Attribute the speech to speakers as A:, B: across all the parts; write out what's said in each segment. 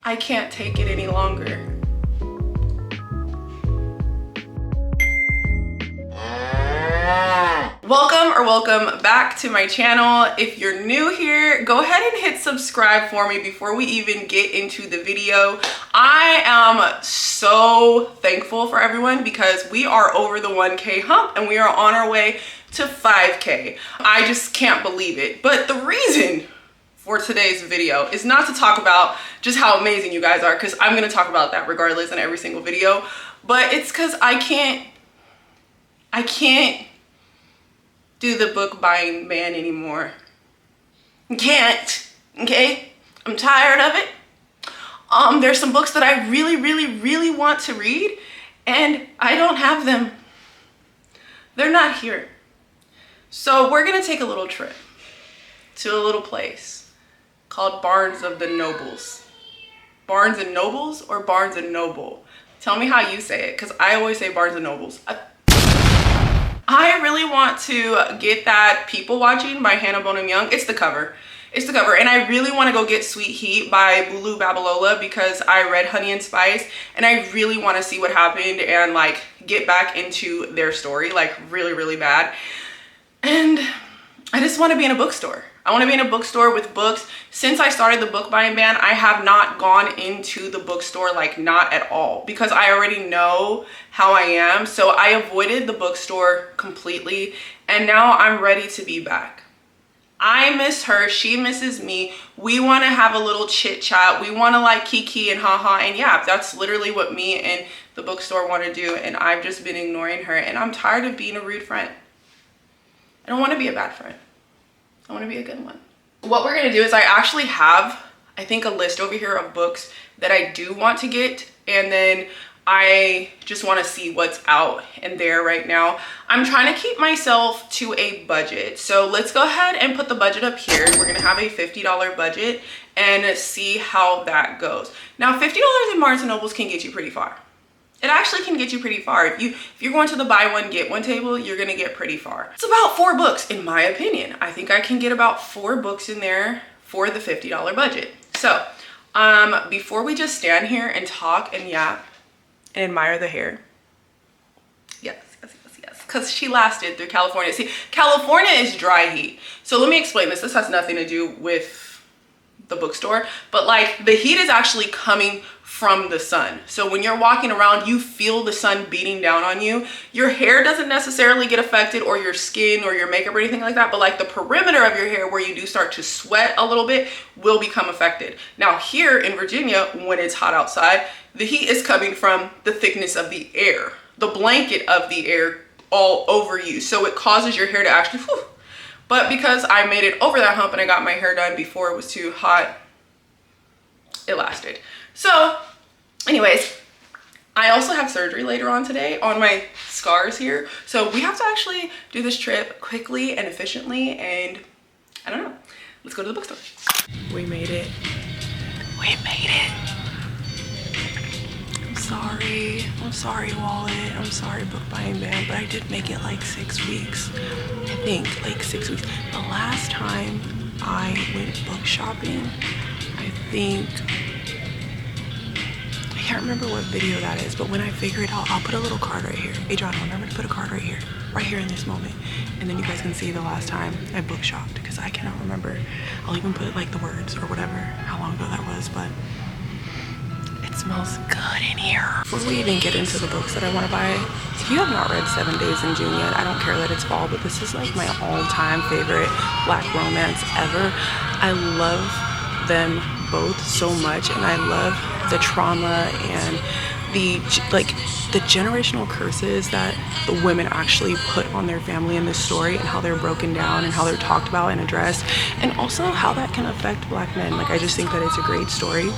A: I can't take it any longer. Welcome back to my channel. If you're new here, go ahead and hit subscribe for me before we even get into the video. I am so thankful for everyone because we are over the 1K hump and we are on our way to 5K. I just can't believe it. But the reason for today's video is not to talk about just how amazing you guys are, because I'm going to talk about that regardless in every single video, but it's because I can't do the book buying ban anymore. Can't, okay? I'm tired of it. There's some books that I really want to read and I don't have them. They're not here. So we're gonna take a little trip to a little place called Barnes of the Nobles. Barnes and Nobles or Barnes and Noble? Tell me how you say it, because I always say Barnes and Nobles. I really want to get that People Watching by Hannah Bonham Young. It's the cover. It's the cover. And I really want to go get Sweet Heat by Bulu Babalola because I read Honey and Spice and I really want to see what happened and like get back into their story, like really bad. And I just want to be in a bookstore. I want to be in a bookstore with books. Since I started the book buying ban, I have not gone into the bookstore, like not at all, because I already know how I am. So I avoided the bookstore completely and now I'm ready to be back. I miss her, she misses me. We want to have a little chit chat. We want to like kiki and haha, and yeah, that's literally what me and the bookstore want to do, and I've just been ignoring her and I'm tired of being a rude friend. I don't want to be a bad friend. I want to be a good one. What we're going to do is I actually have, I think, a list over here of books that I do want to get. And then I just want to see what's out in there right now. I'm trying to keep myself to a budget. So let's go ahead and put the budget up here. We're going to have a $50 budget and see how that goes. Now, $50 in Barnes & Nobles can get you pretty far. It actually can get you pretty far. If you're going to the buy one, get one table, you're gonna get pretty far. It's about 4 books, in my opinion. I think I can get about 4 books in there for the $50 budget. So, before we just stand here and talk and yap and admire the hair. Yes, because she lasted through California. See, California is dry heat. So let me explain this. This has nothing to do with the bookstore, but like the heat is actually coming from the sun. So when you're walking around, you feel the sun beating down on you. Your hair doesn't necessarily get affected, or your skin or your makeup or anything like that, but like the perimeter of your hair where you do start to sweat a little bit will become affected. Now here in Virginia, when it's hot outside, the heat is coming from the thickness of the air, the blanket of the air all over you. So it causes your hair to actually, whew. But because I made it over that hump and I got my hair done before it was too hot, it lasted. So anyways, I also have surgery later on today on my scars here. So we have to actually do this trip quickly and efficiently, and I don't know. Let's go to the bookstore. We made it. We made it. I'm sorry, wallet. I'm sorry, book buying ban, but I did make it like 6 weeks. I think like 6 weeks. The last time I went book shopping, I think, I can't remember what video that is, but when I figure it out, I'll put a little card right here. Adriana, remember to put a card right here in this moment. And then you guys can see the last time I book shopped, because I cannot remember. I'll even put like the words or whatever, how long ago that was, but it smells good in here. Before we even get into the books that I want to buy, if you have not read 7 Days in June yet, I don't care that it's fall, but this is like my all-time favorite Black romance ever. I love them both so much, and I love the trauma and the generational curses that the women actually put on their family in this story, and how they're broken down and how they're talked about and addressed, and also how that can affect Black men. Like, I just think that it's a great story.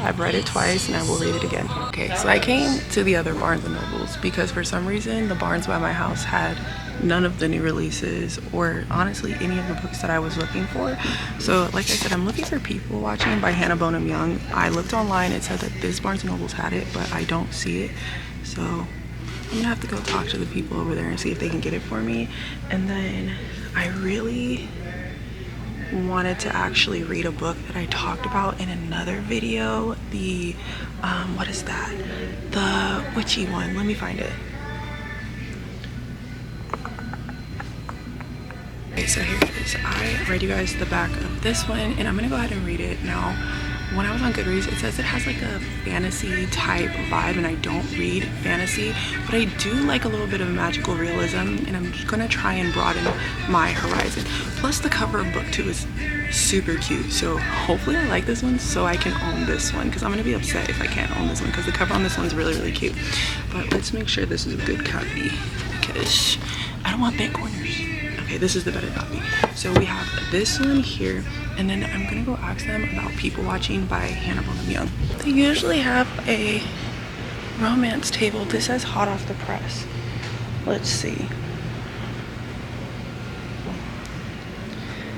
A: I've read it twice and I will read it again. Okay, so I came to the other Barnes & Nobles because for some reason the Barnes by my house had none of the new releases, or honestly any of the books that I was looking for. So like I said, I'm looking for People Watching by Hannah Bonham Young. I looked online, it said that this Barnes & Nobles had it, but I don't see it. So I'm gonna have to go talk to the people over there and see if they can get it for me. And then I really wanted to actually read a book that I talked about in another video. The what is that? The witchy one. Let me find it. Okay, so here it is. I read you guys the back of this one, and I'm gonna go ahead and read it now. When I was on Goodreads, it says it has like a fantasy type vibe, and I don't read fantasy, but I do like a little bit of magical realism, and I'm just gonna try and broaden my horizon. Plus the cover of book 2 is super cute, so hopefully I like this one so I can own this one, because I'm gonna be upset if I can't own this one, because the cover on this one's really, really cute. But let's make sure this is a good copy, because I don't want bent corners. Okay, this is the better copy. So we have this one here, and then I'm gonna go ask them about People Watching by Hannah Bonham Young. They usually have a romance table. This says hot off the press. Let's see.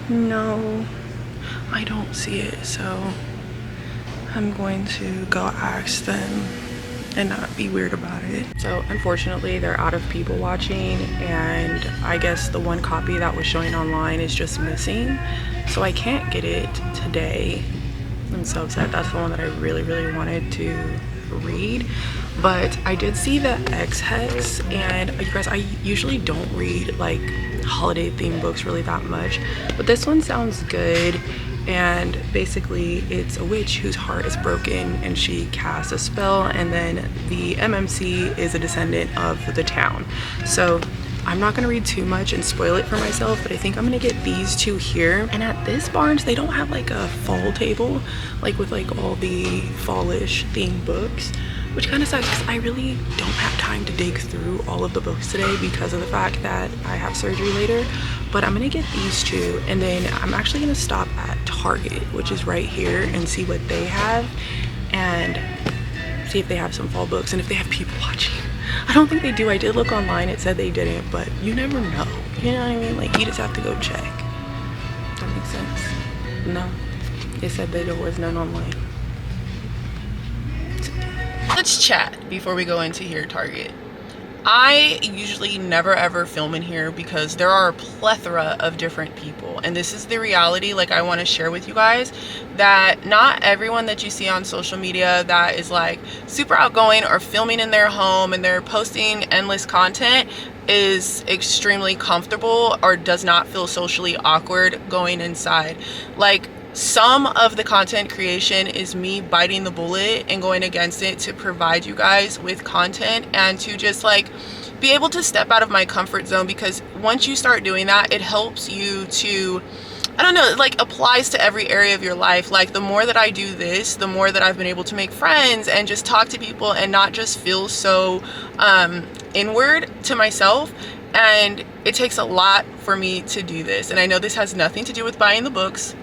A: No, I don't see it, so I'm going to go ask them and not be weird about it. So unfortunately they're out of People Watching, and I guess the one copy that was showing online is just missing, so I can't get it today. I'm so upset. That's the one that I really, really wanted to read. But I did see the Ex-Hex, and you guys, I usually don't read like holiday themed books really that much, but this one sounds good. And basically it's a witch whose heart is broken, and she casts a spell, and then the MMC is a descendant of the town. So I'm not gonna read too much and spoil it for myself, but I think I'm gonna get these two here. And at this Barnes, they don't have like a fall table, like with like all the fallish themed books, which kind of sucks because I really don't have time to dig through all of the books today because of the fact that I have surgery later. But I'm gonna get these two, and then I'm actually gonna stop at Target, which is right here, and see what they have, and see if they have some fall books and if they have People Watching. I don't think they do. I did look online, it said they didn't, but you never know. You know what I mean? Like, you just have to go check. That makes sense. No, it said that there was none online. Let's chat before we go into here, Target. I usually never ever film in here because there are a plethora of different people, and this is the reality. Like, I want to share with you guys that not everyone that you see on social media that is like super outgoing or filming in their home and they're posting endless content is extremely comfortable or does not feel socially awkward going inside. Like, some of the content creation is me biting the bullet and going against it to provide you guys with content and to just like be able to step out of my comfort zone, because once you start doing that, it helps you to, I don't know, it like applies to every area of your life. Like, the more that I do this, the more that I've been able to make friends and just talk to people and not just feel so inward to myself. And it takes a lot for me to do this, and I know this has nothing to do with buying the books.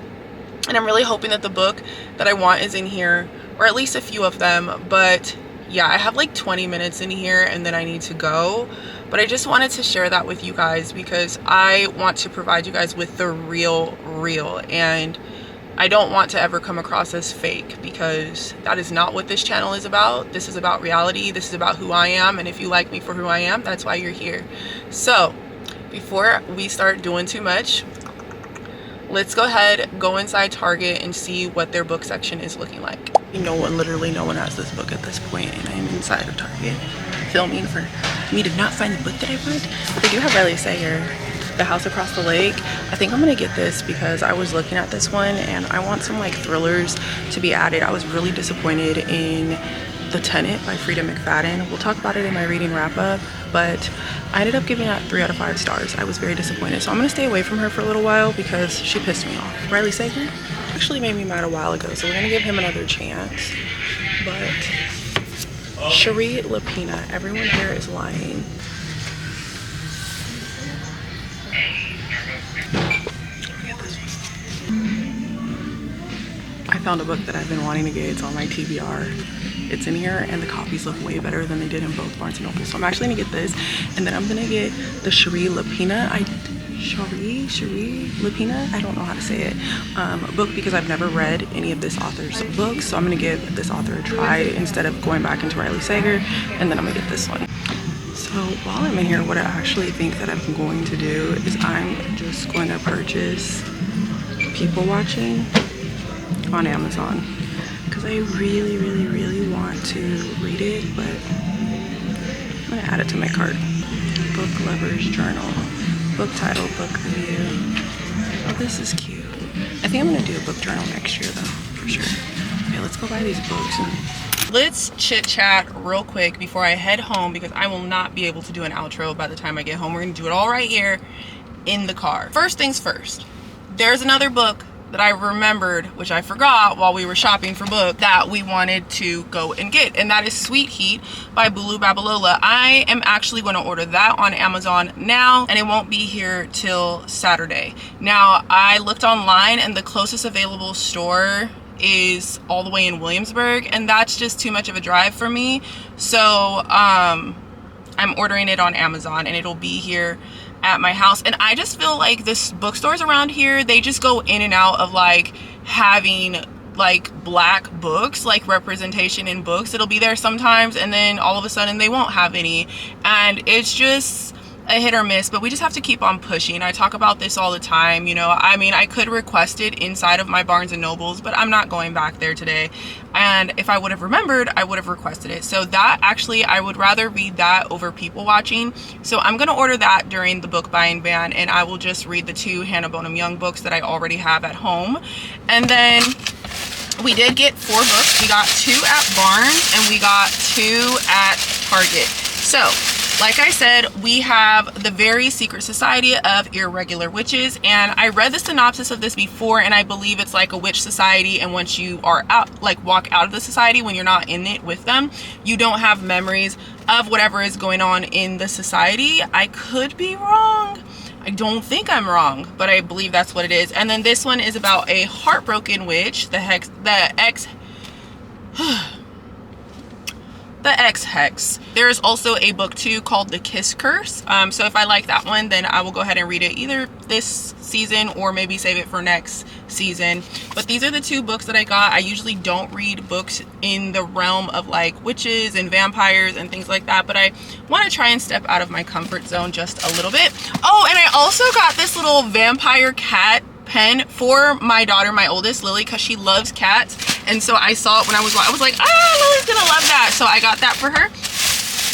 A: And I'm really hoping that the book that I want is in here, or at least a few of them. But yeah, I have like 20 minutes in here and then I need to go. But I just wanted to share that with you guys because I want to provide you guys with the real. And I don't want to ever come across as fake, because that is not what this channel is about. This is about reality. This is about who I am. And if you like me for who I am, that's why you're here. So before we start doing too much, let's go ahead, go inside Target and see what their book section is looking like. Literally no one has this book at this point, and I'm inside of Target filming for me to not find the book that I want. But they do have Riley Sager, The House Across the Lake. I think I'm gonna get this because I was looking at this one and I want some like thrillers to be added. I was really disappointed in The Tenant by Frida McFadden. We'll talk about it in my reading wrap up, but I ended up giving it 3 out of 5 stars. I was very disappointed, so I'm gonna stay away from her for a little while because she pissed me off. Riley Sager actually made me mad a while ago, so we're gonna give him another chance. But Cherie Lapina, everyone here is lying. I found a book that I've been wanting to get. It's on my TBR. It's in here, and the copies look way better than they did in both Barnes & Noble. So I'm actually gonna get this, and then I'm gonna get the Cherie Lapina. Cherie Lapina? I don't know how to say it. Book, because I've never read any of this author's books, so I'm gonna give this author a try instead of going back into Riley Sager, and then I'm gonna get this one. So while I'm in here, what I actually think that I'm going to do is I'm just going to purchase people watching on Amazon because I really, really, really want to read it, but I'm gonna add it to my cart. Book Lovers Journal. Book title, book review. Oh, this is cute. I think I'm gonna do a book journal next year though, for sure. Okay, let's go buy these books. Let's chit chat real quick before I head home because I will not be able to do an outro by the time I get home. We're gonna do it all right here in the car. First things first, there's another book that I remembered, which I forgot while we were shopping for books, that we wanted to go and get, and that is Sweet Heat by Bulu Babalola. I am actually going to order that on Amazon now, and it won't be here till Saturday. Now, I looked online and the closest available store is all the way in Williamsburg, and that's just too much of a drive for me. So I'm ordering it on Amazon, and it'll be here at my house. And I just feel like this bookstores around here, they just go in and out of like having like black books, like representation in books. It'll be there sometimes and then all of a sudden they won't have any, and it's just a hit or miss. But we just have to keep on pushing. I talk about this all the time, you know. I mean, I could request it inside of my Barnes and Nobles, but I'm not going back there today, and if I would have remembered, I would have requested it. So that actually, I would rather read that over people watching. So I'm gonna order that during the book buying ban, and I will just read the 2 Hannah Bonham Young books that I already have at home. And then we did get 4 books. We got 2 at Barnes and we got 2 at Target. So like I said, we have The Very Secret Society of Irregular Witches, and I read the synopsis of this before, and I believe it's like a witch society, and once you are out, like walk out of the society, when you're not in it with them, you don't have memories of whatever is going on in the society. I could be wrong. I don't think I'm wrong, but I believe that's what it is. And then this one is about a heartbroken witch, the ex-hex. There is also a book too called The Kiss Curse. So if I like that one, then I will go ahead and read it either this season or maybe save it for next season. But these are the 2 books that I got. I usually don't read books in the realm of like witches and vampires and things like that, but I want to try and step out of my comfort zone just a little bit. Oh, and I also got this little vampire cat pen for my daughter, my oldest, Lily, because she loves cats. And so I saw it when I was like, ah, Lily's gonna love that. So I got that for her.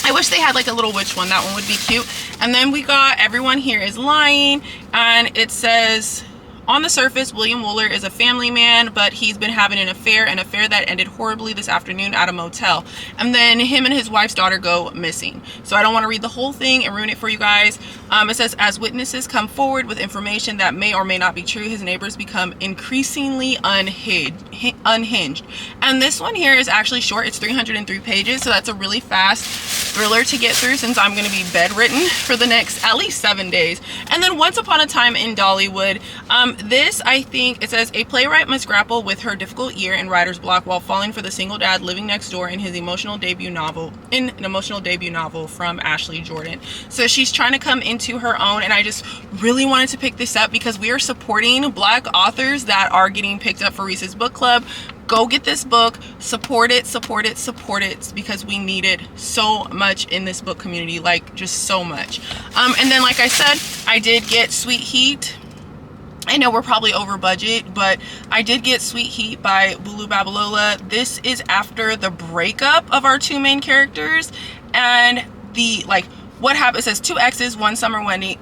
A: I wish they had like a little witch one. That one would be cute. And then we got Everyone Here Is Lying, and it says, on the surface, William Wooler is a family man, but he's been having an affair that ended horribly this afternoon at a motel. And then him and his wife's daughter go missing. So I don't want to read the whole thing and ruin it for you guys. It says, as witnesses come forward with information that may or may not be true, his neighbors become increasingly unhinged. And this one here is actually short. It's 303 pages, so that's a really fast thriller to get through since I'm going to be bedridden for the next at least 7 days. And then Once Upon a Time in Dollywood. This, I think, it says, a playwright must grapple with her difficult year in writer's block while falling for the single dad living next door in an emotional debut novel from Ashley Jordan. So she's trying to come into her own, and I just really wanted to pick this up because we are supporting Black authors that are getting picked up for Reese's Book Club. Go get this book, support it, support it, support it, because we need it so much in this book community, like just so much. And then, like I said, I did get Sweet Heat. I know we're probably over budget, but I did get Sweet Heat by Bulu Babalola. This is after the breakup of our 2 main characters, and what happened. It says 2 exes, one summer wedding,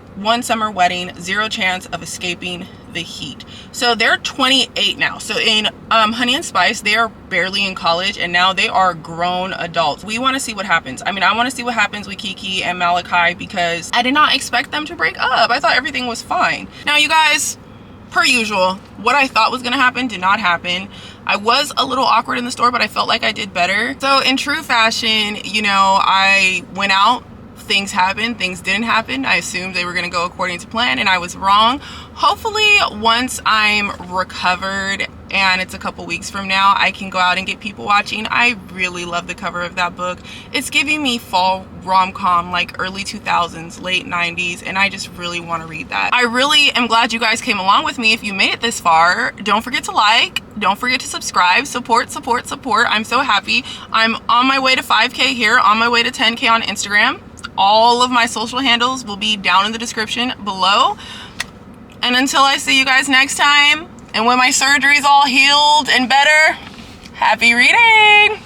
A: 0 chance of escaping the heat. So they're 28 now. So in Honey and Spice, they are barely in college, and now they are grown adults. We want to see what happens. I mean, I want to see what happens with Kiki and Malachi, because I did not expect them to break up. I thought everything was fine. Now, you guys, per usual, what I thought was going to happen did not happen. I was a little awkward in the store, but I felt like I did better. So in true fashion, you know, I went out, things happened, things didn't happen. I assumed they were going to go according to plan, and I was wrong. Hopefully, once I'm recovered and it's a couple weeks from now, I can go out and get people watching. I really love the cover of that book. It's giving me fall rom-com, like early 2000s, late 90s, and I just really want to read that. I really am glad you guys came along with me. If you made it this far, don't forget to like, don't forget to subscribe, support, support, support. I'm so happy. I'm on my way to 5K here, on my way to 10K on Instagram. All of my social handles will be down in the description below. And until I see you guys next time, And when my surgery's all healed and better, happy reading!